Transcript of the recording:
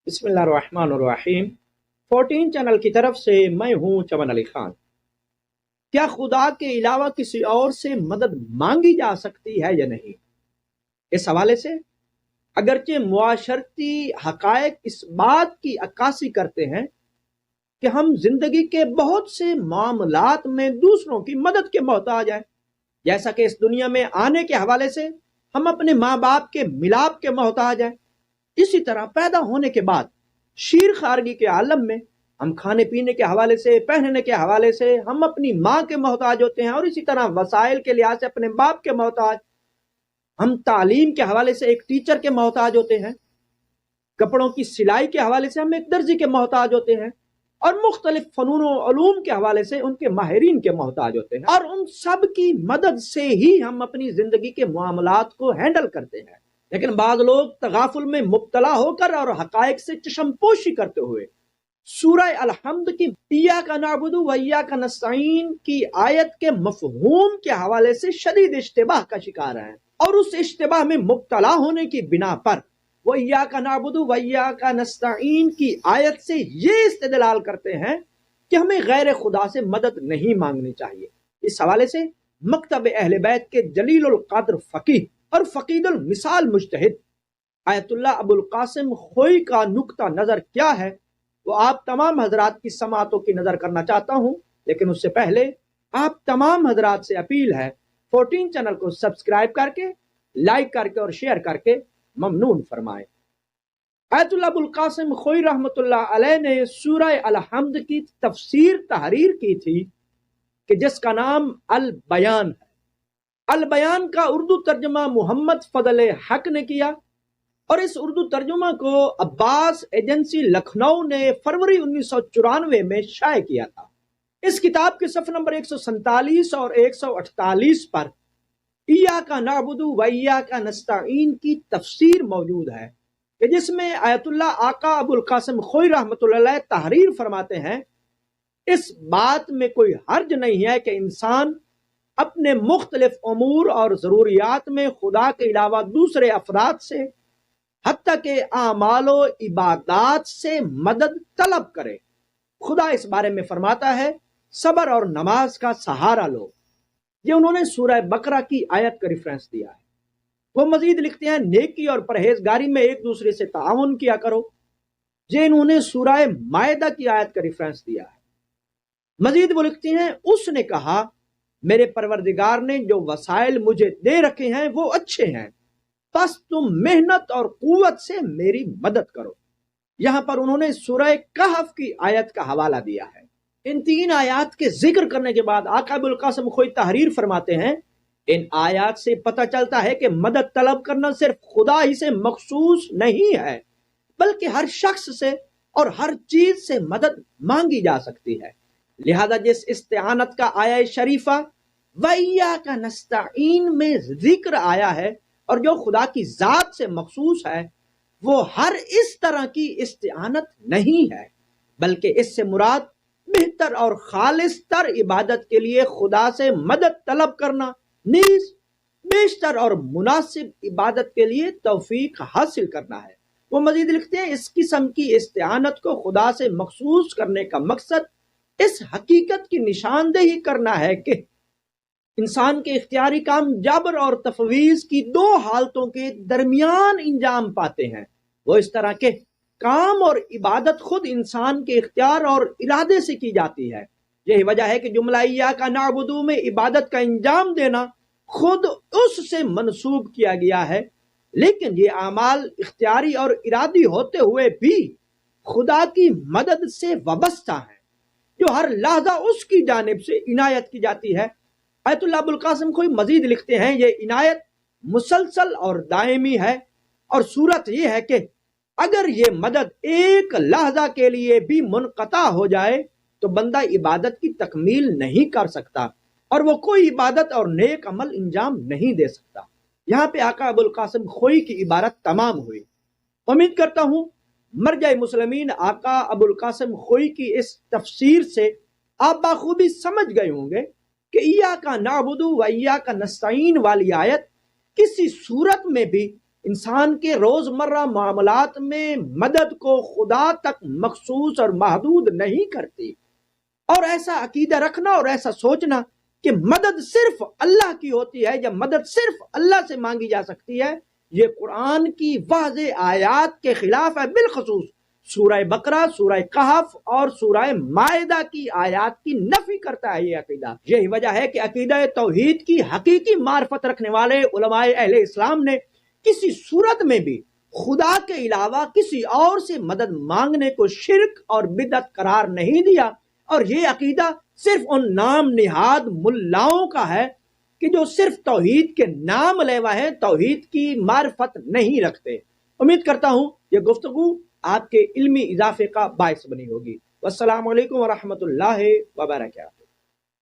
بسم اللہ الرحمن الرحیم 14 چینل کی طرف سے میں ہوں چمن علی خان۔ کیا خدا کے علاوہ کسی اور سے مدد مانگی جا سکتی ہے یا نہیں؟ اس حوالے سے اگرچہ معاشرتی حقائق اس بات کی عکاسی کرتے ہیں کہ ہم زندگی کے بہت سے معاملات میں دوسروں کی مدد کے محتاج ہیں، جیسا کہ اس دنیا میں آنے کے حوالے سے ہم اپنے ماں باپ کے ملاپ کے محتاج ہیں، اسی طرح پیدا ہونے کے بعد شیر خارگی کے عالم میں ہم کھانے پینے کے حوالے سے، پہننے کے حوالے سے ہم اپنی ماں کے محتاج ہوتے ہیں، اور اسی طرح وسائل کے لحاظ سے اپنے باپ کے محتاج، ہم تعلیم کے حوالے سے ایک ٹیچر کے محتاج ہوتے ہیں، کپڑوں کی سلائی کے حوالے سے ہم ایک درزی کے محتاج ہوتے ہیں، اور مختلف فنون و علوم کے حوالے سے ان کے ماہرین کے محتاج ہوتے ہیں، اور ان سب کی مدد سے ہی ہم اپنی زندگی کے معاملات کو ہینڈل کرتے ہیں۔ لیکن بعض لوگ تغافل میں مبتلا ہو کر اور حقائق سے چشم پوشی کرتے ہوئے سورہ الحمد کی ایاک نعبد و ایاک نستعین کی آیت کے مفہوم کے حوالے سے شدید اشتباہ کا شکار ہیں، اور اس اشتباہ میں مبتلا ہونے کی بنا پر وہ ایاک نعبد و ایاک نستعین کی آیت سے یہ استدلال کرتے ہیں کہ ہمیں غیر خدا سے مدد نہیں مانگنی چاہیے۔ اس حوالے سے مکتب اہل بیت کے جلیل القدر فقیہ اور فقید المثال مجتہد آیت اللہ ابو القاسم خوئی کا نقطہ نظر کیا ہے وہ آپ تمام حضرات کی سماعتوں کی نظر کرنا چاہتا ہوں، لیکن اس سے پہلے آپ تمام حضرات سے اپیل ہے 14 چینل کو سبسکرائب کر کے، لائک کر کے اور شیئر کر کے ممنون فرمائیں۔ آیت اللہ ابو القاسم خوئی رحمۃ اللہ علیہ نے سورہ الحمد کی تفسیر تحریر کی تھی کہ جس کا نام البیان ہے۔ البیان کا اردو ترجمہ محمد فضل حق نے کیا، اور اس اردو ترجمہ کو عباس ایجنسی لکھنؤ نے فروری 1994 میں شائع کیا تھا۔ اس کتاب کے صفحہ نمبر 147 اور 148 پر ایاک نعبد و ایاک نستعین کی تفسیر موجود ہے کہ جس میں آیت اللہ آقا ابو القاسم خوئی رحمۃ اللہ علیہ تحریر فرماتے ہیں، اس بات میں کوئی حرج نہیں ہے کہ انسان اپنے مختلف امور اور ضروریات میں خدا کے علاوہ دوسرے افراد سے، حتیٰ کہ اعمال و عبادات سے مدد طلب کرے۔ خدا اس بارے میں فرماتا ہے، صبر اور نماز کا سہارا لو۔ یہ انہوں نے سورہ بقرہ کی آیت کا ریفرنس دیا ہے۔ وہ مزید لکھتے ہیں، نیکی اور پرہیزگاری میں ایک دوسرے سے تعاون کیا کرو۔ یہ انہوں نے سورہ مائدہ کی آیت کا ریفرنس دیا ہے۔ مزید وہ لکھتے ہیں، اس نے کہا، میرے پروردگار نے جو وسائل مجھے دے رکھے ہیں وہ اچھے ہیں، بس تم محنت اور قوت سے میری مدد کرو۔ یہاں پر انہوں نے سورہ کہف کی آیت کا حوالہ دیا ہے۔ ان تین آیات کے ذکر کرنے کے بعد آقا ابو القاسم خوئی تحریر فرماتے ہیں، ان آیات سے پتہ چلتا ہے کہ مدد طلب کرنا صرف خدا ہی سے مخصوص نہیں ہے، بلکہ ہر شخص سے اور ہر چیز سے مدد مانگی جا سکتی ہے۔ لہذا جس استعانت کا آیہ شریفہ وَإِيَّاكَ نَسْتَعِينُ میں ذکر آیا ہے اور جو خدا کی ذات سے مخصوص ہے، وہ ہر اس طرح کی استعانت نہیں ہے، بلکہ اس سے مراد بہتر اور خالص تر عبادت کے لیے خدا سے مدد طلب کرنا، نیز بیشتر اور مناسب عبادت کے لیے توفیق حاصل کرنا ہے۔ وہ مزید لکھتے ہیں، اس قسم کی استعانت کو خدا سے مخصوص کرنے کا مقصد اس حقیقت کی نشاندہی کرنا ہے کہ انسان کے اختیاری کام جبر اور تفویض کی دو حالتوں کے درمیان انجام پاتے ہیں۔ وہ اس طرح کے کام اور عبادت خود انسان کے اختیار اور ارادے سے کی جاتی ہے۔ یہی وجہ ہے کہ جملہ ایاک نعبد میں عبادت کا انجام دینا خود اس سے منسوب کیا گیا ہے، لیکن یہ اعمال اختیاری اور ارادی ہوتے ہوئے بھی خدا کی مدد سے وابستہ ہیں، جو ہر لحظہ اس کی جانب سے عنایت کی جاتی ہے۔ آیت اللہ ابو القاسم کوئی مزید لکھتے ہیں، یہ عنایت مسلسل اور دائمی ہے، اور صورت یہ ہے کہ اگر یہ مدد ایک لحظہ کے لیے بھی منقطع ہو جائے تو بندہ عبادت کی تکمیل نہیں کر سکتا، اور وہ کوئی عبادت اور نیک عمل انجام نہیں دے سکتا۔ یہاں پہ آقا ابو القاسم خوئی کی عبارت تمام ہوئی۔ امید کرتا ہوں مرجع مسلمین آقا ابو القاسم خوئی کی اس تفسیر سے آپ بخوبی سمجھ گئے ہوں گے کہ ایاک نعبد و ایاک نستعین والی آیت کسی صورت میں بھی انسان کے روزمرہ معاملات میں مدد کو خدا تک مخصوص اور محدود نہیں کرتی۔ اور ایسا عقیدہ رکھنا اور ایسا سوچنا کہ مدد صرف اللہ کی ہوتی ہے یا مدد صرف اللہ سے مانگی جا سکتی ہے، یہ قرآن کی واضح آیات کے خلاف ہے، بالخصوص سورہ بقرہ، سورہ کہف اور سورہ مائدہ کی آیات کی نفی کرتا ہے یہ عقیدہ۔ یہی وجہ ہے کہ عقیدہ توحید کی حقیقی معرفت رکھنے والے علماء اہل اسلام نے کسی صورت میں بھی خدا کے علاوہ کسی اور سے مدد مانگنے کو شرک اور بدعت قرار نہیں دیا، اور یہ عقیدہ صرف ان نام نہاد ملاؤں کا ہے کہ جو صرف توحید کے نام لیوا ہیں، توحید کی معرفت نہیں رکھتے۔ امید کرتا ہوں یہ گفتگو آپ کے علمی اضافے کا باعث بنی ہوگی۔ والسلام علیکم ورحمۃ اللہ وبرکاتہ۔